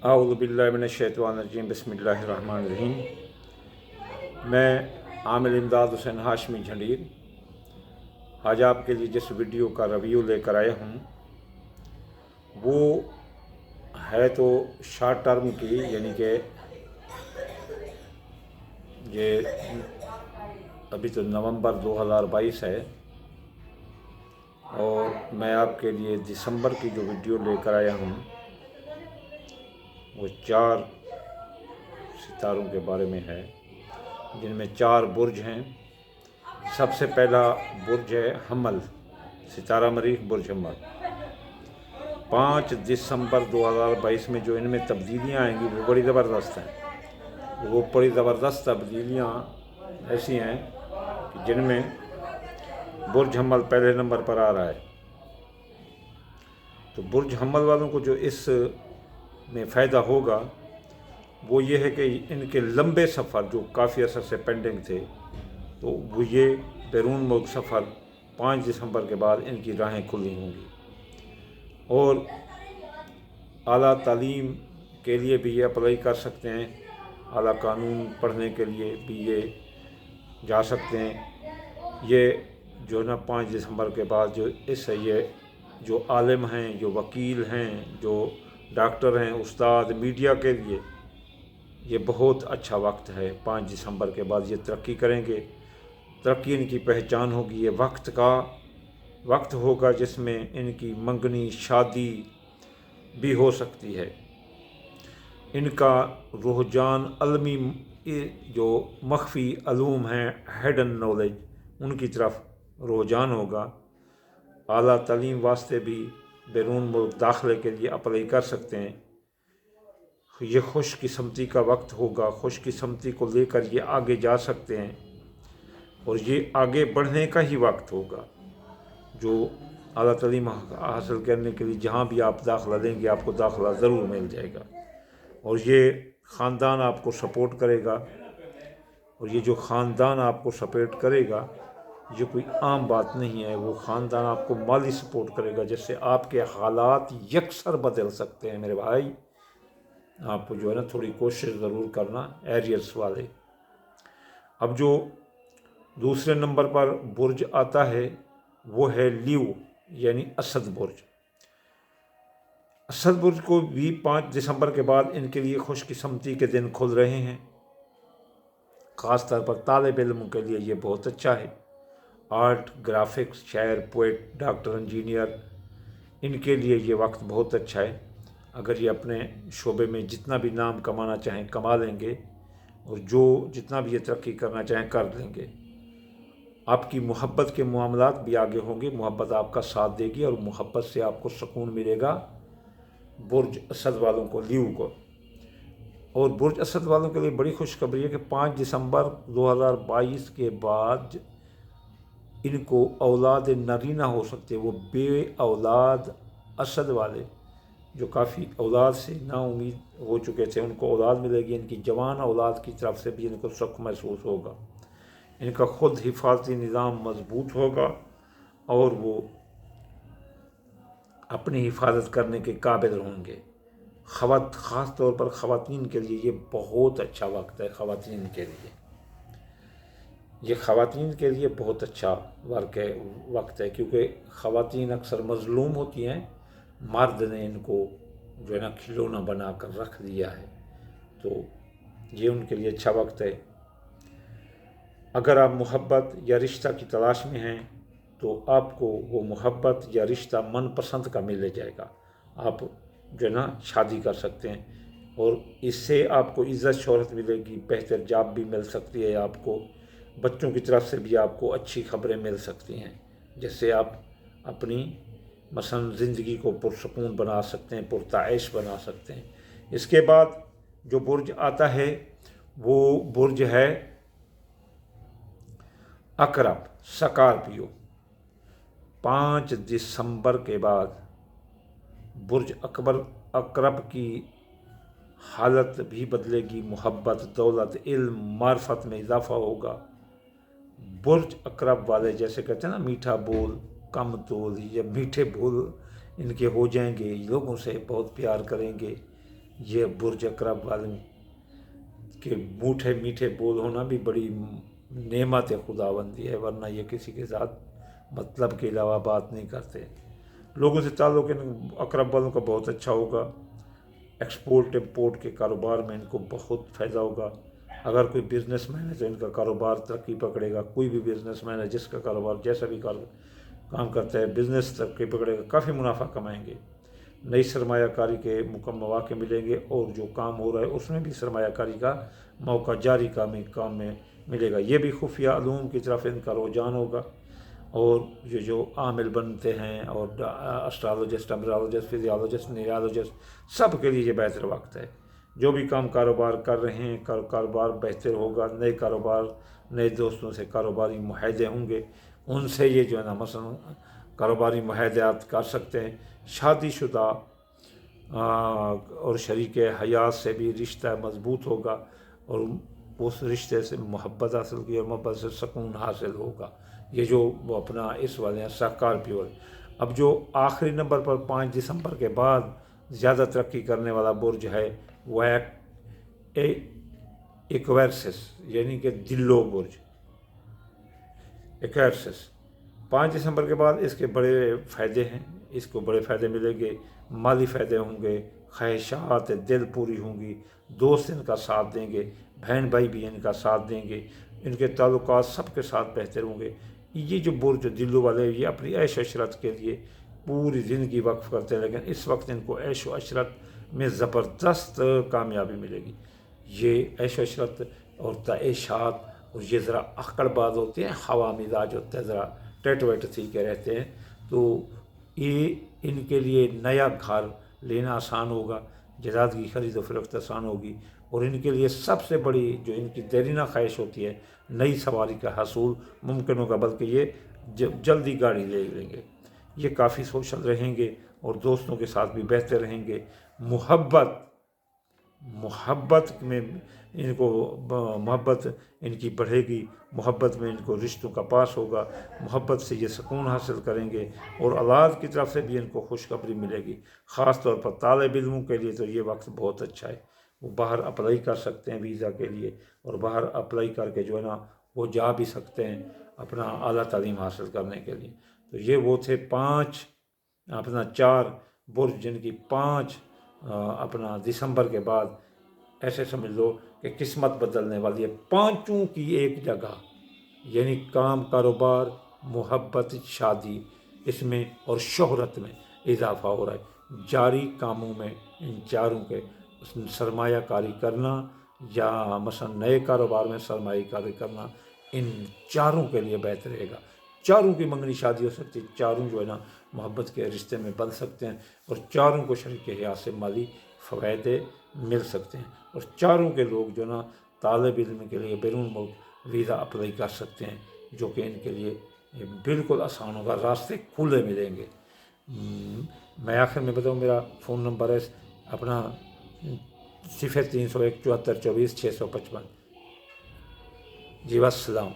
अऊज़ु बिल्लाहि मिनश्शैतानिर्रजीम बिस्मिल्लाहिर्रहमानिर्रहीम। मैं आमिर इमदाद हुसैन हाशमी झंडीर आज आपके लिए जिस वीडियो का रिव्यू लेकर आया हूँ वो है तो शॉर्ट टर्म की, यानी कि ये अभी तो नवंबर 2022 है और मैं आपके लिए दिसंबर की जो वीडियो लेकर आया हूँ वो 4 सितारों के बारे में है, जिनमें 4 बुर्ज हैं। सबसे पहला बुर्ज है हमल, सितारा मरीख बुर्ज हमल। 5 दिसंबर 2022 में जो इनमें तब्दीलियाँ आएंगी वो बड़ी ज़बरदस्त हैं। वो बड़ी ज़बरदस्त तब्दीलियाँ ऐसी हैं कि जिनमें बुर्ज हमल पहले नंबर पर आ रहा है। तो बुर्ज हमल वालों को जो इस में फ़ायदा होगा वो ये है कि इनके लंबे सफ़र जो काफ़ी अरसे से पेंडिंग थे, तो वो ये बैरून मुल्क सफ़र 5 दिसंबर के बाद इनकी राहें खुली होंगी। और आला तालीम के लिए भी ये अप्लाई कर सकते हैं, आला कानून पढ़ने के लिए भी ये जा सकते हैं। ये जो ना 5 दिसंबर के बाद जो ये जो आलिम हैं, जो वकील हैं, जो डॉक्टर हैं, उस्ताद, मीडिया के लिए ये बहुत अच्छा वक्त है। 5 दिसंबर के बाद ये तरक्की करेंगे, तरक्की इनकी पहचान होगी। ये वक्त का वक्त होगा जिसमें इनकी मंगनी शादी भी हो सकती है। इनका रुझान अलमी जो मख्फी अलूम हैं, हिडन नॉलेज, उनकी तरफ रुझान होगा। आला तालीम वास्ते भी बैरून मुल्क दाखिले के लिए अप्लाई कर सकते हैं। ये खुशकिस्मती का वक्त होगा, खुशकिस्मती को लेकर ये आगे जा सकते हैं और ये आगे बढ़ने का ही वक्त होगा। जो आला तालीम हासिल करने के लिए जहाँ भी आप दाखिला लेंगे आपको दाखिला ज़रूर मिल जाएगा और ये ख़ानदान आपको सपोर्ट करेगा। और ये जो ख़ानदान आपको सपोर्ट करेगा ये कोई आम बात नहीं है। वो ख़ानदान आपको माली सपोर्ट करेगा, जिससे आपके हालात यकसर बदल सकते हैं। मेरे भाई, आपको जो है ना थोड़ी कोशिश ज़रूर करना एरियर्स वाले। अब जो दूसरे नंबर पर बुर्ज आता है वो है लीव, यानी असद बुर्ज। असद बुर्ज को भी 5 दिसंबर के बाद इनके लिए खुशकिस्मती के दिन खुल रहे हैं। ख़ास तौर पर तालिब इल्म के लिए ये बहुत अच्छा है। आर्ट, ग्राफिक्स, शायर, पोएट, डॉक्टर, इंजीनियर, इनके लिए ये वक्त बहुत अच्छा है। अगर ये अपने शोबे में जितना भी नाम कमाना चाहें कमा लेंगे और जो जितना भी ये तरक्की करना चाहें कर लेंगे। आपकी मोहब्बत के मामलात भी आगे होंगे, मोहब्बत आपका साथ देगी और मोहब्बत से आपको सुकून मिलेगा। बुर्ज असद वालों को, लीव को। और बुर्ज असद वालों के लिए बड़ी खुशखबरी है कि 5 दिसंबर 2022 के बाद इनको औलाद नरीना हो सकते। वो बे औलाद असद वाले जो काफ़ी औलाद से नाउम्मीद हो चुके थे उनको औलाद मिलेगी। इनकी जवान औलाद की तरफ से भी इनको सुख महसूस होगा। इनका ख़ुद हिफाजती निज़ाम मजबूत होगा और वो अपनी हिफाजत करने के काबिल होंगे। ख़ास तौर पर ख़वातीन के लिए ये बहुत अच्छा वक्त है। ख़वातीन के लिए ये ख़वातीन के लिए बहुत अच्छा वक्त है, क्योंकि ख़वातीन अक्सर मज़लूम होती हैं। मर्द ने इनको जो है ना खिलौना बना कर रख दिया है, तो ये उनके लिए अच्छा वक्त है। अगर आप मोहब्बत या रिश्ता की तलाश में हैं तो आपको वो मोहब्बत या रिश्ता मनपसंद का मिल जाएगा। आप जो है ना शादी कर सकते हैं और इससे आपको इज़्ज़त शोहरत मिलेगी, बेहतर जॉब भी मिल सकती है आपको। बच्चों की तरफ से भी आपको अच्छी खबरें मिल सकती हैं, जिससे आप अपनी मसलन ज़िंदगी को पुरसकून बना सकते हैं, पुरताइश बना सकते हैं। इसके बाद जो बुर्ज आता है वो बुर्ज है अकरब, स्कॉर्पियो। 5 दिसंबर के बाद बुर्ज अकरब की हालत भी बदलेगी। मोहब्बत, दौलत, इल्म, मार्फत में इजाफ़ा होगा। बुर्ज अकरब वाले जैसे कहते हैं ना मीठा बोल कम तोल, या मीठे बोल इनके हो जाएंगे, लोगों से बहुत प्यार करेंगे, ये बुर्ज अकरब वाले के मीठे मीठे बोल होना भी बड़ी नेमत खुदाबंदी है, वरना ये किसी के साथ मतलब के अलावा बात नहीं करते। लोगों से ताल्लुक़ इन अकरब वालों का बहुत अच्छा होगा। एक्सपोर्ट इम्पोर्ट के कारोबार में इनको बहुत फ़ायदा होगा। अगर कोई बिज़नेसमैन है तो इनका कारोबार तरक्की पकड़ेगा। कोई भी बिज़नेसमैन है जिसका कारोबार जैसा भी काम करता है, बिज़नेस तरक्की पकड़ेगा, काफ़ी मुनाफा कमाएंगे। नई सरमायाकारी के मुकम्मल मौके मिलेंगे और जो काम हो रहा है उसमें भी सरमायाकारी का मौका जारी काम में मिलेगा। ये भी खुफिया अलूम की तरफ इनका रुझान होगा। और ये जो आमिल बनते हैं और एस्ट्रोलॉजिस्ट, एम्ब्रोलॉजिस्ट, फिजियोलॉजिस्ट, न्यूरोलॉजिस्ट, सब के लिए ये बेहतर वक्त है। जो भी काम कारोबार कर रहे हैं, कारोबार बेहतर होगा। नए कारोबार, नए दोस्तों से कारोबारी मुआहदे होंगे, उनसे ये जो है ना मसलन कारोबारी मुआहदात कर सकते हैं। शादीशुदा और शरीक हयात से भी रिश्ता मजबूत होगा और उस रिश्ते से मोहब्बत हासिल की और मोहब्बत से सुकून हासिल होगा। ये जो वो अपना इस वाले हैं स्कॉर्पियो। अब जो आखिरी नंबर पर 5 दिसंबर के बाद ज़्यादा तरक्की करने वाला बुर्ज है वो है एक्वेरियस, यानी कि दिलो बुर्ज एक्वेरियस। 5 दिसंबर के बाद इसके बड़े फ़ायदे हैं, इसको बड़े फ़ायदे मिलेंगे। माली फ़ायदे होंगे, ख्वाहिशात दिल पूरी होंगी, दोस्त इनका साथ देंगे, बहन भाई भी इनका साथ देंगे, इनके ताल्लुकात सबके साथ बेहतर होंगे। ये जो बुर्ज दिल्लू वाले ये अपनी ऐश अशरत के लिए पूरी ज़िंदगी वक्फ करते हैं, लेकिन इस वक्त इनको ऐश अशरत में ज़बरदस्त कामयाबी मिलेगी। ये ऐश अशरत और तएशात और ये ज़रा अक्कड़बाज होते हैं, हवा मिजाज होता है, ज़रा टेट वेट सी के रहते हैं, तो ये इनके लिए नया घर लेना आसान होगा, जायदाद की खरीद फरोख्त आसान होगी। और इनके लिए सबसे बड़ी जो इनकी देरीना ख्वाहिश होती है, नई सवारी का हसूल मुमकिन होगा, बल्कि ये जल्दी गाड़ी ले लेंगे। ये काफ़ी सोशल रहेंगे और दोस्तों के साथ भी बेहतर रहेंगे। मोहब्बत में इनको मोहब्बत इनकी बढ़ेगी, मोहब्बत में इनको रिश्तों का पास होगा, मोहब्बत से ये सुकून हासिल करेंगे और औलाद की तरफ से भी इनको खुशखबरी मिलेगी। ख़ास तौर पर तालिब इल्मों के लिए तो ये वक्त बहुत अच्छा है। वो बाहर अप्लाई कर सकते हैं वीज़ा के लिए और बाहर अप्लाई करके जो है ना वो जा भी सकते हैं अपना आला तालीम हासिल करने के लिए। तो ये वो थे 4 बुर्ज जिनकी 5 अपना दिसंबर के बाद ऐसे समझ लो कि किस्मत बदलने वाली है। 5 की एक जगह, यानी काम, कारोबार, मोहब्बत, शादी, इसमें और शोहरत में इजाफा हो रहा है। जारी कामों में इन 4 के सरमायाकारी करना या मसलन नए कारोबार में सरमायाकारी करना, इन 4 के लिए बेहतर रहेगा। 4 की मंगनी शादी हो सकती है, 4 जो है ना मोहब्बत के रिश्ते में बन सकते हैं और 4 को शरीक हयात से माली फ़वायदे मिल सकते हैं और 4 के लोग जो ना तालिब इल्म के लिए बैरून मुल्क वीज़ा अप्लाई कर सकते हैं, जो कि इनके लिए बिल्कुल आसान होगा, रास्ते खुले मिलेंगे। मैं आखिर में बताऊँ, मेरा फ़ोन नंबर है अपना 0301 74 24 655। जी वस्सलाम।